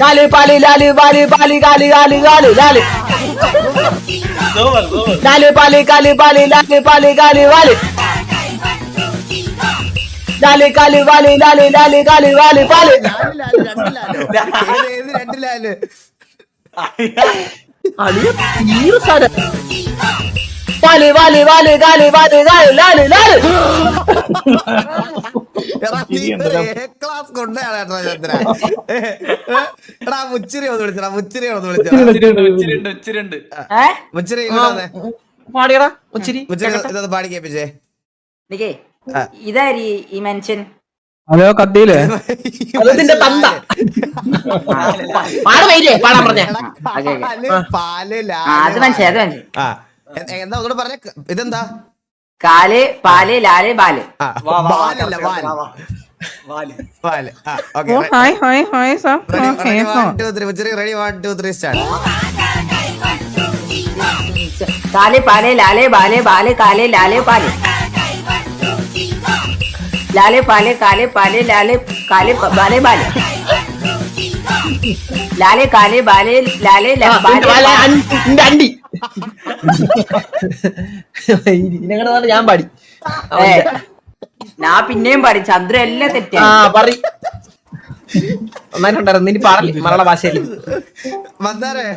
ലാല് പാല് ലാല് പാല് പാല് കാല് കാല് കാല് ലാല് ലാല് പാല് കാല് പാല് ലാല് പാല് കാല് വാല് ലാല് കാല് വാല് ലാല് ലാല് കാല് വാല് പാല് പാല് വാല് വാല് കാല് വാല് കാല് ലാല് ലാല് ക്ലാസ് കൊണ്ടാണ് ചന്ദ്ര. എടാ മുച്ചിരി ഒന്ന് വിളിച്ചടാ, മുച്ചിരി ഒന്ന് വിളിച്ചടാ. മുച്ചിരി ഇങ്ങോട്ട് വന്നേ. പാടിയടാ ഉച്ചിരി മുച്ചിരി ഇതൊന്ന് പാടി കേൾപ്പിച്ചേ. ഇതാരി ഈ മനുഷ്യൻ. ഹലോ കത്തിയില്ലേ? അതിന്റെ തന്ത പാടമയില്ലേ പാടാൻ പറഞ്ഞേ. പാല് അത് മനസ്സിലായി അത് മനസ്സിലായി. എന്താ ഒന്നുകൂടെ പറഞ്ഞ ഇതെന്താ? കാല് പാല് ലാല് ബാല്. ബാലല്ല വാല്. വാല്. Okay. Hi hi hi sir. Ready 1 2 3 മുച്ചിരി റെഡി 1 2 3 സ്റ്റാർട്ട്. കാല് പാല് ലാല് ബാല് ബാല് കാല് ലാല് പാല് ലാല് പാല് കാല് പാല് ലാല് കാല് ബാല് ബാല് ലാല് കാല് ബാല് ലാല് ബാല് അണ്ടി ഇതിനെങ്ങനെ ഞാൻ പാടി. ഞാൻ പിന്നെയും പാടി. ചന്ദ്ര എല്ലാം ആ തെറ്റാണ്. പറ നന്നായിട്ടുണ്ടായിരുന്നു. ഇനി പാടല്ലേ മലയാള ഭാഷയിൽ. മന്ദാരേ